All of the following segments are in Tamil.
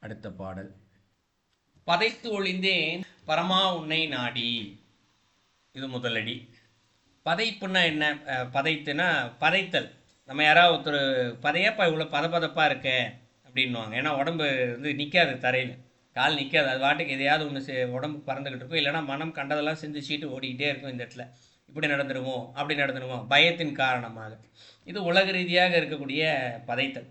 அடுத்த பாடல் பதைத்து ஒளிந்தேன் பரமா உன்னை நாடி. இது முதலடி. பதைப்புன்னா என்ன? பதைத்துனா பதைத்தல். நம்ம யாராவது ஒருத்தர் பதையப்பா இவ்வளோ பதப்பதப்பாக இருக்க அப்படின்வாங்க. ஏன்னா உடம்பு வந்து நிற்காது தரையில், கால் நிற்காது, அது வாட்டுக்கு எதையாவது ஒன்று உடம்பு பறந்துக்கிட்டு இருக்கும். இல்லைனா மனம் கண்டதெல்லாம் சிந்திச்சிட்டு ஓடிக்கிட்டே இருக்கும். இந்த இடத்துல இப்படி நடந்துடுமோ அப்படி நடந்துடுமோ பயத்தின் காரணமாக. இது உலக ரீதியாக இருக்கக்கூடிய பதைத்தல்.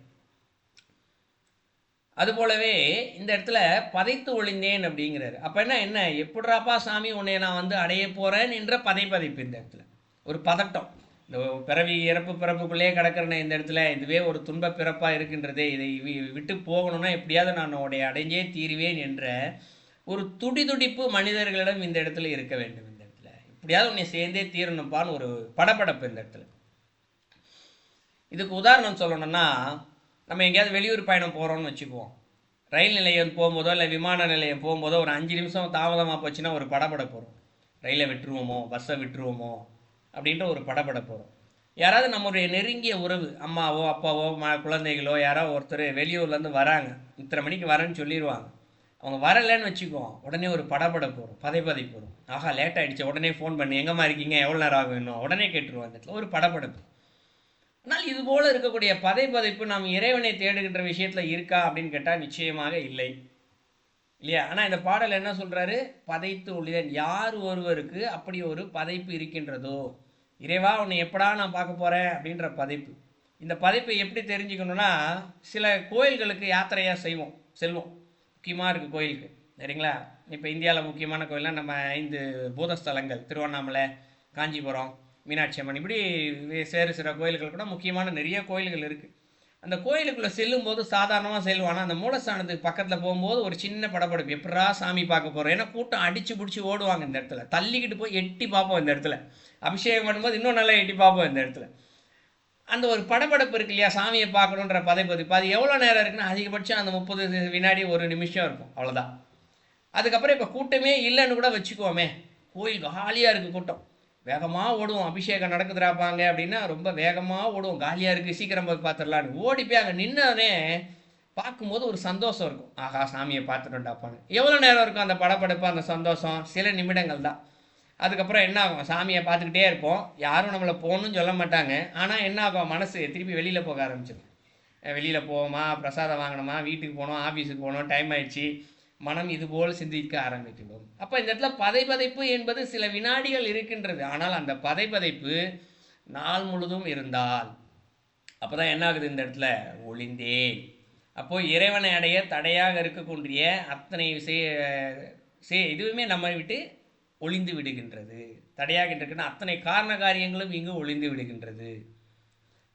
அதுபோலவே இந்த இடத்துல பதைத்து ஒளிந்தேன் அப்படிங்கிறாரு. அப்போ என்ன எப்படிராப்பா சாமி உன்னை நான் வந்து அடைய போகிறேன் என்ற பதைப்பு. இந்த இடத்துல ஒரு பதட்டம். இந்த பிறவி இறப்பு பிறப்புக்குள்ளேயே கிடக்கிறேன் இந்த இடத்துல, இதுவே ஒரு துன்ப பிறப்பாக இருக்கின்றதே, இதை விட்டு போகணும்னா எப்படியாவது நான் உடைய அடைஞ்சே தீருவேன் என்ற ஒரு துடிதுடிப்பு மனிதர்களிடம் இந்த இடத்துல இருக்க வேண்டும். இந்த இடத்துல எப்படியாவது உன்னை சேர்ந்தே தீரணும்ப்பான்னு ஒரு படபடப்பு இந்த இடத்துல. இதுக்கு உதாரணம் சொல்லணும்னா, நம்ம எங்கேயாவது வெளியூர் பயணம் போகிறோம்னு வச்சுக்குவோம். ரயில் நிலையம் போகும்போதோ இல்லை விமான நிலையம் போகும்போதோ ஒரு 5 நிமிஷம் தாமதமாக போச்சுன்னா ஒரு படபடப்பு வரும். ரயிலை விட்டுருவோமோ, பஸ்ஸை விட்டுருவோமோ அப்படின்ற ஒரு படபடப்பு வரும். யாராவது நம்முடைய நெருங்கிய உறவு, அம்மாவோ அப்பாவோ குழந்தைகளோ யாராவது ஒருத்தர் வெளியூர்லேருந்து வராங்க, இத்தனை மணிக்கு வரேன்னு சொல்லிடுவாங்க. அவங்க வரலைன்னு வச்சுக்குவோம், உடனே ஒரு படபடப்பு வரும், பதைப்பு வரும். ஆஹா லேட் ஆகிடுச்சு, உடனே ஃபோன் பண்ணி எங்கேம்மா இருக்கீங்க, எவ்வளோ நேரம் ஆகும் இன்னும், உடனே கேட்டுருவோம். அந்த இடத்துல ஒரு படபடப்பு. ஆனால் இது போல இருக்கக்கூடிய பதைப்பு நாம் இறைவனை தேடுகின்ற விஷயத்தில் இருக்கா அப்படின்னு கேட்டால் நிச்சயமாக இல்லை, இல்லையா? ஆனால் இந்த பாடல் என்ன சொல்கிறாரு? பதைத்து ஒளிதன். யார் ஒருவருக்கு அப்படி ஒரு பதைப்பு இருக்கின்றதோ, இறைவா உன்னை எப்படா நான் பார்க்க போகிறேன் அப்படின்ற பதைப்பு. இந்த பதைப்பை எப்படி தெரிஞ்சுக்கணுன்னா, சில கோயில்களுக்கு யாத்திரையாக செல்வோம். முக்கியமாக இருக்குது கோயிலுக்கு, சரிங்களா? இப்போ இந்தியாவில் முக்கியமான கோயில்னால் நம்ம 5 பூதஸ்தலங்கள், திருவண்ணாமலை, காஞ்சிபுரம், மீனாட்சி அம்மன், இப்படி சேரு சில கோயில்கள் கூட முக்கியமான நிறைய கோயில்கள் இருக்குது. அந்த கோயிலுக்குள்ளே செல்லும்போது சாதாரணமாக செல்வானா, அந்த மூலஸ்தானத்துக்கு பக்கத்தில் போகும்போது ஒரு சின்ன படப்படப்பு, எப்படா சாமி பார்க்க போகிறோம். ஏன்னா கூட்டம் அடித்து பிடிச்சி ஓடுவாங்க. இந்த இடத்துல தள்ளிக்கிட்டு போய் எட்டி பார்ப்போம். இந்த இடத்துல அபிஷேகம் பண்ணும்போது இன்னும் நல்லா எட்டி பார்ப்போம். இந்த இடத்துல அந்த ஒரு படப்படப்பு இருக்கு இல்லையா, சாமியை பார்க்கணுன்ற பதைப்பதிப்பு. அது எவ்வளோ நேரம் இருக்குன்னா அதிகபட்சம் அந்த 30 வினாடி, 1 நிமிஷம் இருக்கும், அவ்வளோதான். அதுக்கப்புறம் இப்போ கூட்டமே இல்லைன்னு கூட வச்சுக்குவோமே, கோயில் காலியாக இருக்குது, கூட்டம் வேகமாக ஓடுவோம். அபிஷேகம் நடக்குதுராப்பாங்க அப்படின்னா ரொம்ப வேகமாக ஓடுவோம், காலியாக இருக்குது சீக்கிரம் போய் பார்த்துடலான்னு ஓடி போய் அங்கே நின்னே பார்க்கும்போது ஒரு சந்தோஷம் இருக்கும். ஆஹா சாமியை பார்த்துட்டோண்டாப்பான்னு. எவ்வளோ நேரம் இருக்கும் அந்த படப்படப்பு, அந்த சந்தோஷம்? சில நிமிடங்கள் தான். அதுக்கப்புறம் என்ன ஆகும்? சாமியை பார்த்துக்கிட்டே இருப்போம், யாரும் நம்மளை போகணும்னு சொல்ல மாட்டாங்க. ஆனால் என்ன ஆகும்? மனசு திருப்பி வெளியில் போக ஆரம்பிச்சிடும். வெளியில் போவோமா, பிரசாதம் வாங்கணுமா, வீட்டுக்கு போகணும், ஆஃபீஸுக்கு போகணும், டைம் ஆயிடுச்சு, மனம் இதுபோல் சிந்திக்க ஆரம்பிக்கிறோம். அப்போ இந்த இடத்துல பதைப்பு என்பது சில வினாடிகள் இருக்கின்றது. ஆனால் அந்த பதைப்பு நாள் முழுதும் இருந்தால் அப்போ தான் என்ன ஆகுது? இந்த இடத்துல ஒளிந்தேன். அப்போது இறைவனை அடைய தடையாக இருக்கக்கூடிய அத்தனை இதுவுமே நம்மை விட்டு ஒளிந்து விடுகின்றது. தடையாக இருக்குன்னா அத்தனை காரண காரியங்களும் இங்கு ஒளிந்து விடுகின்றது.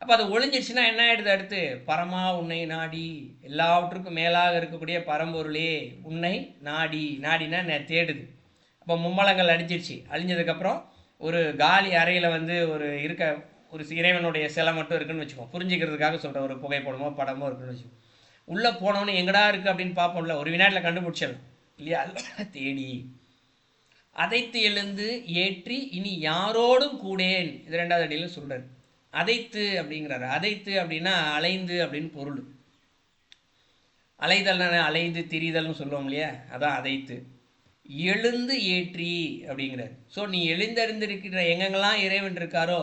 அப்போ அது ஒளிஞ்சிடுச்சுன்னா என்ன ஆகிடுது? அடுத்து பரமா உன்னை நாடி, எல்லாவற்றுக்கும் மேலாக இருக்கக்கூடிய பரம்பொருளே உன்னை நாடி. நாடினா தேடுது. அப்போ மும்மலங்கள் அடிச்சிருச்சு. அழிஞ்சதுக்கப்புறம் ஒரு காலி அறையில் வந்து ஒரு இறைவனுடைய சிலை மட்டும் இருக்குன்னு வச்சுக்கோம், புரிஞ்சுக்கிறதுக்காக சொல்கிற ஒரு புகைப்படமோ படமோ இருக்குன்னு வச்சுக்கோம். உள்ளே போனோன்னு எங்கடா இருக்குது அப்படின்னு பார்ப்போம்ல, ஒரு வினாடியில் கண்டுபிடிச்சிடலாம் இல்லையா? அதெல்லாம் தேடி அதைத்து எழுந்து ஏற்றி இனி யாரோடும் கூடேன், இது 2வது அடியில் சொல்கிறார். அதைத்து அப்படிங்கிறாரு. அதைத்து அப்படின்னா அலைந்து அப்படின்னு பொருள். அலைதல் அலைந்து திரிதல்னு சொல்லுவோம் இல்லையா, அதான் அதைத்து. எழுந்து ஏற்றி அப்படிங்கிறார். ஸோ நீ எழுந்தறிந்திருக்கிற எங்கெங்கெல்லாம் இறைவன் இருக்காரோ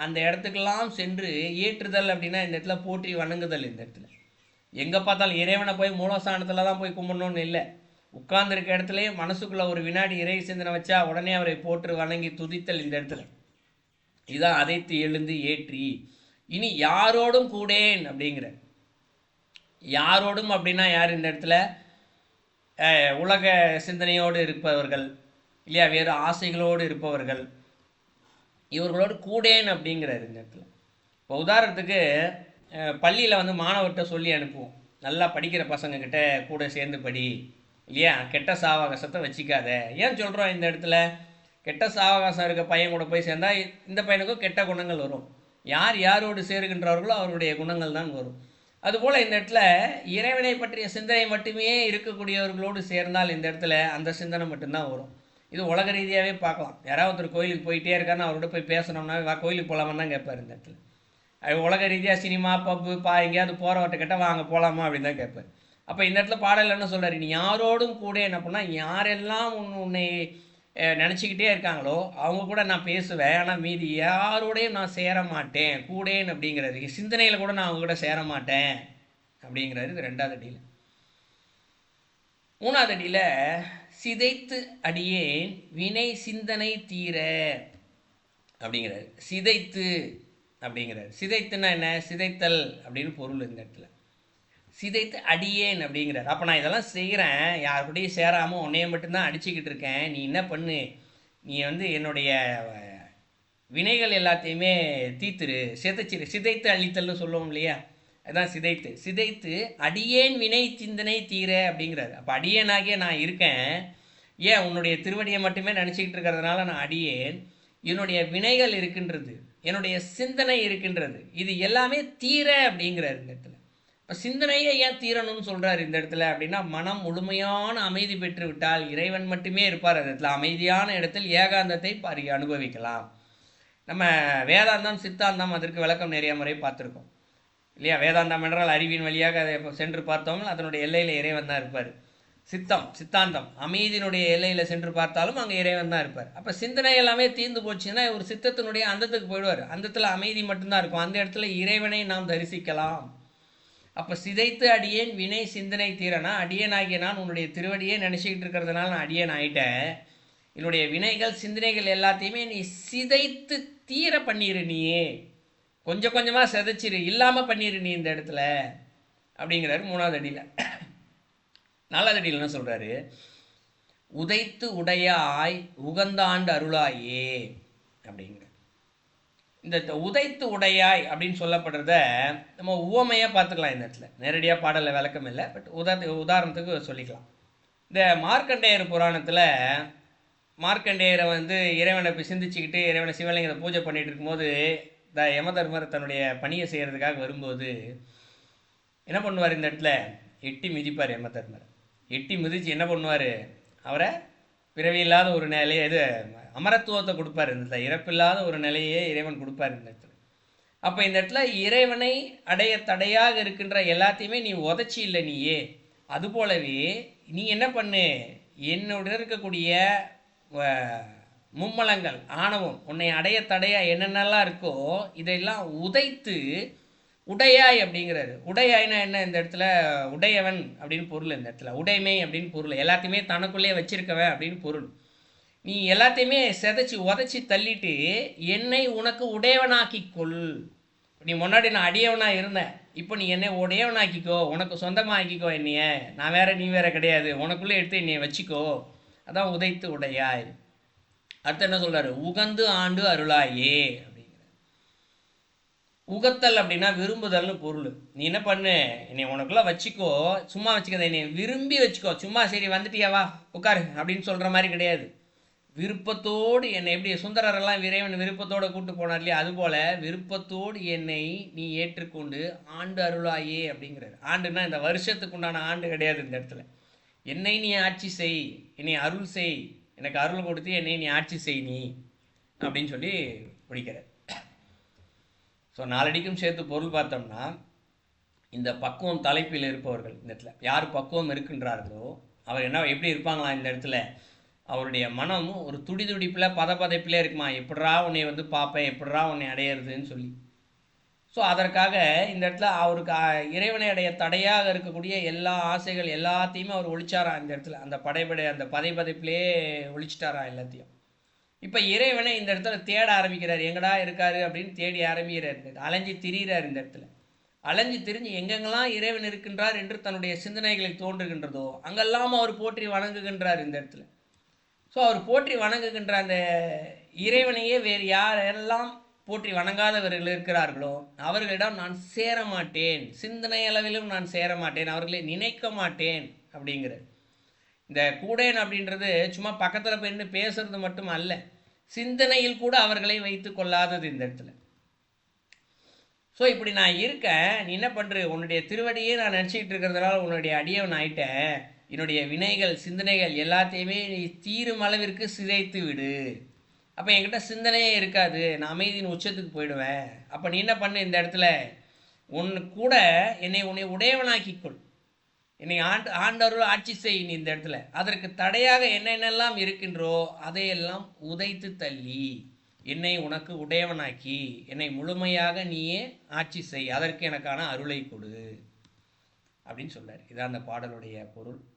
அந்த இடத்துக்கெல்லாம் சென்று ஏற்றுதல் அப்படின்னா இந்த இடத்துல போற்றி வணங்குதல். இந்த இடத்துல எங்கே பார்த்தாலும் இறைவனை போய் மூலஸ்தானத்தில் தான் போய் கும்பிடணும்னு இல்லை, உட்கார்ந்துருக்க இடத்துலையே மனசுக்குள்ள ஒரு வினாடி இறை சிந்தனை வச்சா உடனே அவரை போற்று வணங்கி துதித்தல். இந்த இடத்துல இதான் அதைத்து எழுந்து ஏற்றி இனி யாரோடும் கூடேன் அப்படிங்கிற. யாரோடும் அப்படின்னா யார்? இந்த இடத்துல உலக சிந்தனையோடு இருப்பவர்கள் இல்லையா, வேறு ஆசைகளோடு இருப்பவர்கள், இவர்களோடு கூடேன் அப்படிங்கிறார் இந்த இடத்துல. இப்போ உதாரணத்துக்கு பள்ளியில் வந்து மாணவர்கிட்ட சொல்லி அனுப்புவோம், நல்லா படிக்கிற பசங்கக்கிட்ட கூட சேர்ந்து படி இல்லையா, கெட்ட சாவகாசத்தை வச்சிக்காத. ஏன் சொல்கிறோம்? இந்த இடத்துல கெட்ட சாவகாசம் இருக்க பையன் கூட போய் சேர்ந்தால் இந்த பையனுக்கும் கெட்ட குணங்கள் வரும். யார் யாரோடு சேருகின்றார்களோ அவருடைய குணங்கள் தான் வரும். அதுபோல் இந்த இடத்துல இறைவனை பற்றிய சிந்தனை மட்டுமே இருக்கக்கூடியவர்களோடு சேர்ந்தால் இந்த இடத்துல அந்த சிந்தனை மட்டும்தான் வரும். இது உலக ரீதியாகவே பார்க்கலாம். யாராவது ஒருத்தர் கோயிலுக்கு போயிட்டே இருக்காருன்னா அவரோட போய் பேசணும்னா வா கோயிலுக்கு போகலாமான்னு தான் கேட்பார். இந்த இடத்துல உலக ரீதியாக சினிமா பப்பு எங்கேயாவது போகிறவர்கிட்ட கேட்டால் வாங்க போகலாமா அப்படின்னு தான் கேட்பார். அப்போ இந்த இடத்துல பாடல் என்ன சொல்கிறாரு, நீ யாரோடும் கூட என்ன பண்ணால் யாரெல்லாம் உன்னை நினச்சிக்கிட்டே இருக்காங்களோ அவங்க கூட நான் பேசுவேன், ஆனால் மீதி யாரோடையும் நான் சேர மாட்டேன், கூடேன் அப்படிங்கிறது சிந்தனையில் கூட நான் அவங்க கூட சேர மாட்டேன் அப்படிங்கிறாரு. இது 2வது அடியில். 3வது அடியில் சிதைத்து அடியேன் வினை சிந்தனை தீர அப்படிங்கிறாரு. சிதைத்து அப்படிங்கிறாரு. சிதைத்துன்னா என்ன, சிதைத்தல் அப்படின்னு பொருள் இந்த இடத்துல. சிதைத்து அடியேன் அப்படிங்கிறார். அப்போ நான் இதெல்லாம் செய்கிறேன், யாருக்கூடையும் சேராமல் உன்னைய மட்டும்தான் அடிச்சுக்கிட்டு இருக்கேன், நீ என்ன பண்ணு, நீ என்னுடைய வினைகள் எல்லாத்தையுமே தீத்துரு, சிதைச்சிரு. சிதைத்து அழித்தல்னு சொல்லுவோம் இல்லையா, அதுதான் சிதைத்து. சிதைத்து அடியேன் வினை சிந்தனை தீர அப்படிங்கிறாரு. அப்போ அடியேனாகிய நான் இருக்கேன், ஏன் உன்னுடைய திருவடியை மட்டுமே நினச்சிக்கிட்டு இருக்கிறதுனால நான் அடியேன், என்னுடைய வினைகள் இருக்கின்றது, என்னுடைய சிந்தனை இருக்கின்றது, இது எல்லாமே தீர அப்படிங்கிறாரு இந்த இடத்துல. இப்போ சிந்தனையை ஏன் தீரணும்னு சொல்கிறார் இந்த இடத்துல அப்படின்னா, மனம் முழுமையான அமைதி பெற்று விட்டால் இறைவன் மட்டுமே இருப்பார் அந்த இடத்துல. அமைதியான இடத்தில் ஏகாந்தத்தை அனுபவிக்கலாம். நம்ம வேதாந்தம் சித்தாந்தம் அதற்கு விளக்கம் நிறைய முறை பார்த்துருக்கோம் இல்லையா. வேதாந்தம் என்றால் அறிவின் வழியாக அதை சென்று பார்த்தோம், அதனுடைய எல்லையில் இறைவன் தான் இருப்பார். சித்தாந்தம் அமைதியினுடைய எல்லையில் சென்று பார்த்தாலும் அங்கே இறைவன் தான் இருப்பார். அப்போ சிந்தனை எல்லாமே தீர்ந்து போச்சுன்னா ஒரு சித்தத்தினுடைய அந்தத்துக்கு போயிடுவார், அந்தத்தில் அமைதி மட்டும்தான் இருக்கும், அந்த இடத்துல இறைவனை நாம் தரிசிக்கலாம். அப்போ சிதைத்து அடியேன் வினை சிந்தனை தீரனா, அடியேனாகிய நான் உன்னுடைய திருவடியே நினச்சிக்கிட்டு இருக்கிறதுனால நான் அடியேன் ஆகிட்டேன், என்னுடைய வினைகள் சிந்தனைகள் எல்லாத்தையுமே நீ சிதைத்து தீர பண்ணிடு, நீயே கொஞ்சம் கொஞ்சமாக சிதைச்சிரு, இல்லாமல் பண்ணிடு நீ இந்த இடத்துல அப்படிங்கிறாரு 3வது அடியில். 4வது அடியில் என்ன சொல்கிறாரு, உதைத்து உடையாய் உகந்தாண்டு அருளாயே அப்படிங்கிற. இந்த உதைத்து உடையாய் அப்படின்னு சொல்லப்படுறத நம்ம உவமையாக பார்த்துக்கலாம் இந்த இடத்துல. நேரடியாக பாடலில் விளக்கம் இல்லை, பட் உதாரணத்துக்கு சொல்லிக்கலாம். இந்த மார்க்கண்டேயர் புராணத்தில் மார்க்கண்டேயரை இறைவனை சிந்திச்சுக்கிட்டு இறைவனை சிவலிங்கத்தை பூஜை பண்ணிகிட்டு இருக்கும்போது இந்த யமதர்மர் தன்னுடைய பணியை செய்கிறதுக்காக வரும்போது என்ன பண்ணுவார், இந்த இடத்துல எட்டி மிதிப்பார் யமதர்மர். எட்டி மிதித்து என்ன பண்ணுவார், அவரை பிறவியில்லாத ஒரு நிலையை அமரத்துவத்தை கொடுப்பார். இந்த இறப்பில்லாத ஒரு நிலையே இறைவன் கொடுப்பார் இந்த இடத்துல. அப்போ இந்த இடத்துல இறைவனை அடைய தடையாக இருக்கின்ற எல்லாத்தையுமே நீ உதச்சி இல்லை நீயே, அதுபோலவே நீ என்ன பண்ணு, என்னுடைய இருக்கக்கூடிய மும்மலங்கள் ஆணவம் உன்னை அடைய தடையாக என்னென்னலாம் இருக்கோ இதெல்லாம் உதைத்து உடையாய் அப்படிங்கிறாரு. உடையாய்னா என்ன, இந்த இடத்துல உடையவன் அப்படின்னு பொருள், இந்த இடத்துல உடைமை அப்படின்னு பொருள், எல்லாத்தையுமே தனக்குள்ளே வச்சிருக்கவன் அப்படின்னு பொருள். நீ எல்லாத்தையுமே செதைச்சி உதச்சி தள்ளிட்டு என்னை உனக்கு உடையவனாக்கிக்கொள். நீ முன்னாடி நான் அடியவனாக இருந்தேன், இப்போ நீ என்னை உடையவனாக்கிக்கோ, உனக்கு சொந்தமாக ஆக்கிக்கோ என்னைய, நான் வேற நீ வேற கிடையாது, உனக்குள்ளே எடுத்து என்னைய வச்சுக்கோ, அதான் உதைத்து உடையாய். அடுத்து என்ன சொல்றாரு, உகந்து ஆண்டு அருளாயே அப்படிங்கிற. உகத்தல் அப்படின்னா விரும்புதல்னு பொருள். நீ என்ன பண்ணு, என்னை உனக்குள்ள வச்சுக்கோ, சும்மா வச்சுக்கத, என்னை விரும்பி வச்சுக்கோ, சும்மா சரி வந்துட்டியாவா உட்காரு அப்படின்னு சொல்ற மாதிரி கிடையாது. விருப்பத்தோடு என்னை, எப்படி சுந்தரரெல்லாம் இறைவன் விருப்பத்தோடு கூட்டு போனார் இல்லையா, அதுபோல விருப்பத்தோடு என்னை நீ ஏற்றுக்கொண்டு ஆண்டு அருளாயே அப்படிங்கிறார். ஆண்டுன்னா இந்த வருஷத்துக்கு உண்டான ஆண்டு கிடையாது இந்த இடத்துல. என்னை நீ ஆட்சி செய், என்னை அருள் செய், எனக்கு அருள் கொடுத்து என்னை நீ ஆட்சி செய் நீ அப்படின்னு சொல்லி பிடிக்கிறார். ஸோ 4 அடிக்கும் சேர்த்து பொருள் பார்த்தோம்னா, இந்த பக்குவம் தலைப்பில் இருப்பவர்கள் இந்த இடத்துல யார் பக்குவம் இருக்கின்றார்களோ அவர் என்ன எப்படி இருப்பாங்களா, இந்த இடத்துல அவருடைய மனம் ஒரு துடிப்பில் பதப்பதைப்பிலே இருக்குமா, எப்படா உன்னை பார்ப்பேன், எப்படா உன்னை அடையிறதுன்னு சொல்லி. ஸோ அதற்காக இந்த இடத்துல அவருக்கு இறைவனை அடைய தடையாக இருக்கக்கூடிய எல்லா ஆசைகள் எல்லாத்தையுமே அவர் ஒழிச்சாரா இந்த இடத்துல, அந்த பதைப்பிலே ஒழிச்சிட்டாரா எல்லாத்தையும். இப்போ இறைவனை இந்த இடத்துல தேட ஆரம்பிக்கிறார், எங்கடா இருக்காரு அப்படின்னு தேடி ஆரம்பிக்கிறார். அலைஞ்சி திரிகிறார் இந்த இடத்துல. அலைஞ்சு திரிஞ்சு எங்கெங்கெல்லாம் இறைவன் இருக்கின்றார் என்று தன்னுடைய சிந்தனைகளை தோன்றுகின்றதோ அங்கெல்லாம் அவர் போற்றி வணங்குகின்றார் இந்த இடத்துல. ஸோ அவர் போற்றி வணங்குகின்ற அந்த இறைவனையே வேறு யாரெல்லாம் போற்றி வணங்காதவர்கள் இருக்கிறார்களோ அவர்களிடம் நான் சேர மாட்டேன், சிந்தனை அளவிலும் நான் சேர மாட்டேன், அவர்களை நினைக்க மாட்டேன் அப்படிங்கிற. இந்த கூடேன் அப்படின்றது சும்மா பக்கத்தில் போயிருந்து பேசுறது மட்டும் அல்ல, சிந்தனையில் கூட அவர்களை வைத்து கொள்ளாதது இந்த இடத்துல. ஸோ இப்படி நான் இருக்கேன், நீ என்ன பண்ணுற, உன்னுடைய திருவடியே நான் நினச்சிக்கிட்டு இருக்கிறதுனால உன்னுடைய அடியவன் ஆயிட்டேன், என்னுடைய வினைகள் சிந்தனைகள் எல்லாத்தையுமே நீ தீரும் அளவிற்கு சிதைத்து விடு. அப்போ என்கிட்ட சிந்தனையே இருக்காது, நான் அமைதியின் உச்சத்துக்கு போயிடுவேன். அப்போ நீ என்ன பண்ணு, இந்த இடத்துல உன்னை உன்னை உடையவனாக்கிக்கொள். என்னை ஆண்டவர்கள் ஆட்சி செய் நீ இந்த இடத்துல. அதற்கு தடையாக என்னென்னலாம் இருக்கின்றோ அதையெல்லாம் உதைத்து தள்ளி என்னை உனக்கு உடையவனாக்கி என்னை முழுமையாக நீயே ஆட்சி செய், அதற்கு எனக்கான அருளை கொடு அப்படின்னு சொல்றார். இதான் அந்த பாடலுடைய பொருள்.